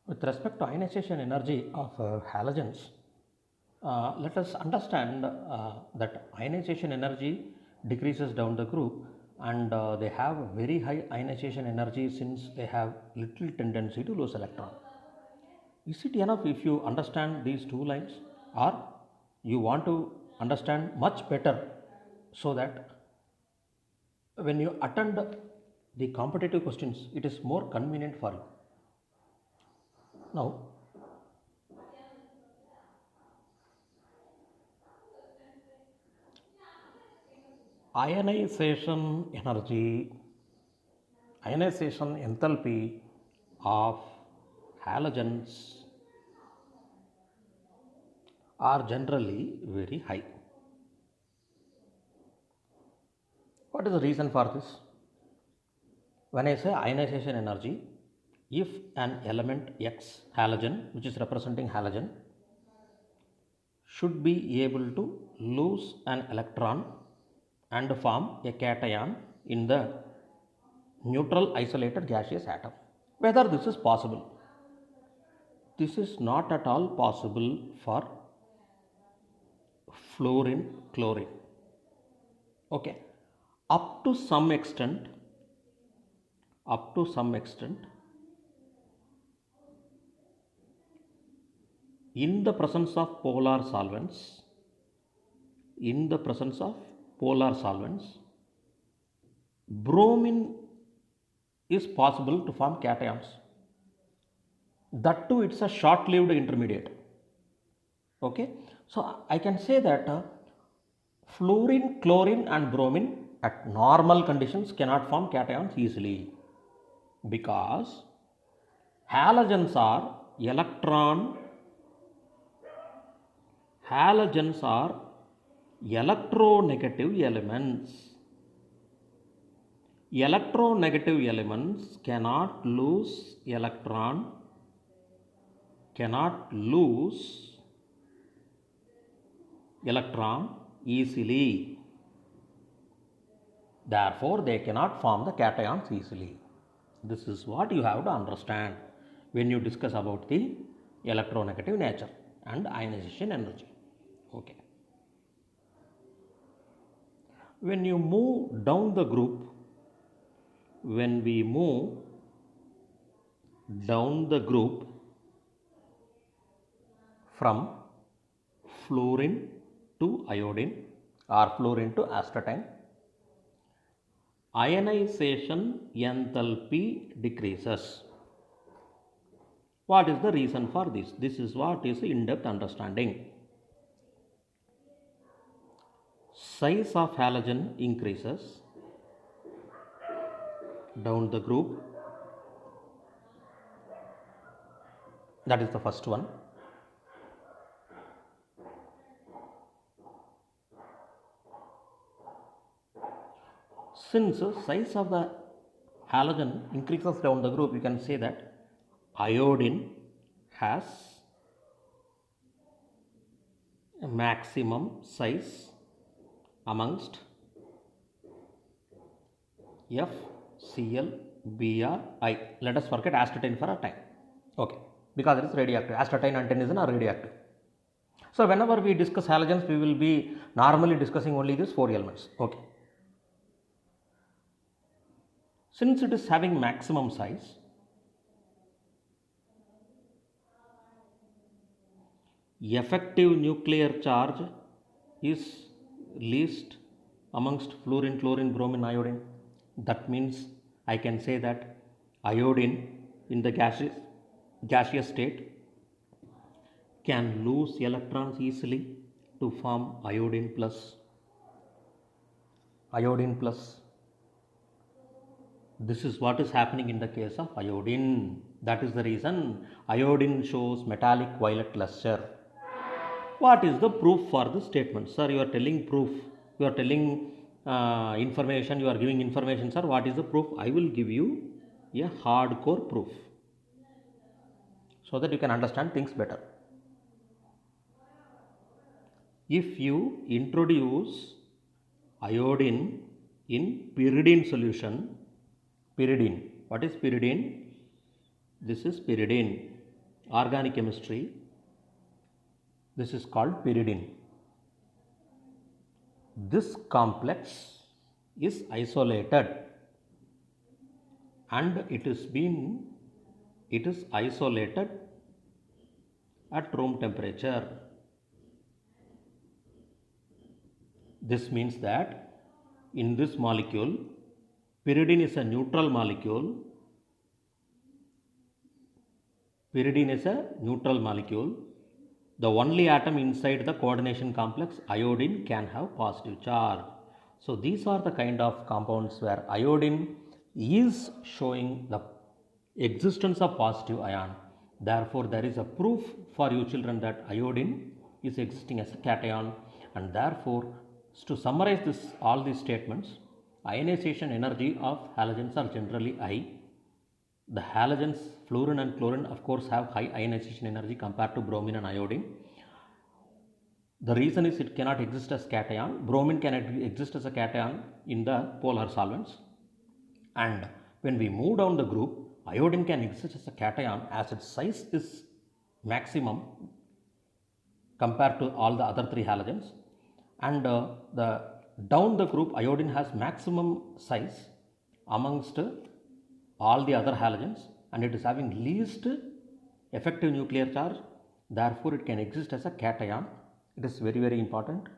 With respect to ionization energy of halogens, let us understand that ionization energy decreases down the group, and they have very high ionization energy since they have little tendency to lose electron. Is it enough if you understand these two lines, or you want to understand much better so that when you attend the competitive questions it is more convenient for you? Now, ionization energy, ionization enthalpy of halogens are generally very high. What is the reason for this? When I say ionization energy, if an element X, halogen, which is representing halogen, should be able to lose an electron and form a cation in the neutral isolated gaseous atom. Whether this is possible? This is not at all possible for fluorine, chlorine. Okay, up to some extent, in the presence of polar solvents, bromine is possible to form cations. That too, it's a short-lived intermediate. Okay, so I can say that fluorine, chlorine and bromine at normal conditions cannot form cations easily, because halogens are electronegative elements. Electronegative elements cannot lose electron easily. Therefore, they cannot form the cations easily. This is what you have to understand when you discuss about the electronegative nature and ionization energy. Okay. When you move down the group, when we move down the group from fluorine to iodine or fluorine to astatine, ionization enthalpy decreases. What is the reason for this? This is what is in-depth understanding. Size of halogen increases down the group. That is the first one. Since size of the halogen increases down the group, you can say that iodine has a maximum size amongst F, Cl, Br, I. Let us forget astatine for a time. Okay, because it is radioactive. Astatine and tennessine are radioactive. So whenever we discuss halogens, we will be normally discussing only these four elements. Okay. Since it is having maximum size, effective nuclear charge is least amongst fluorine, chlorine, bromine, iodine. That means I can say that iodine in the gaseous state can lose electrons easily to form iodine plus. This is what is happening in the case of iodine. That is the reason iodine shows metallic violet luster. What is the proof for this statement? Sir, you are telling proof. You are telling information. You are giving information, sir. What is the proof? I will give you a hardcore proof so that you can understand things better. If you introduce iodine in pyridine solution, pyridine. What is pyridine? This is pyridine. organic chemistry, this is called pyridine. This complex is isolated and it is isolated at room temperature. This means that in this molecule, pyridine is a neutral molecule. Pyridine is a neutral molecule. The only atom inside the coordination complex, iodine, can have positive charge. So these are the kind of compounds where iodine is showing the existence of positive ion. Therefore, there is a proof for you children that iodine is existing as a cation, and therefore, to summarize all these statements, ionization energy of halogens are generally high. The halogens, fluorine and chlorine, of course, have high ionization energy compared to bromine and iodine. The reason is it cannot exist as cation. Bromine cannot exist as a cation in the polar solvents. And when we move down the group, iodine can exist as a cation as its size is maximum compared to all the other three halogens. And down the group, iodine has maximum size amongst all the other halogens, and it is having least effective nuclear charge. Therefore, it can exist as a cation. It is very, very important.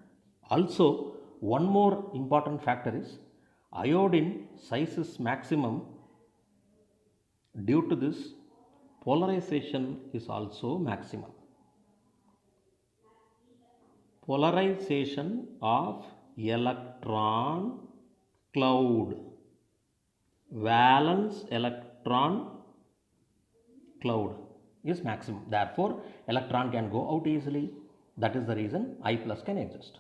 Also, one more important factor is iodine size is maximum. Due to this, polarization is also maximum. Polarization of electron cloud, valence electron cloud is maximum. Therefore, electron can go out easily. That is the reason I plus can exist.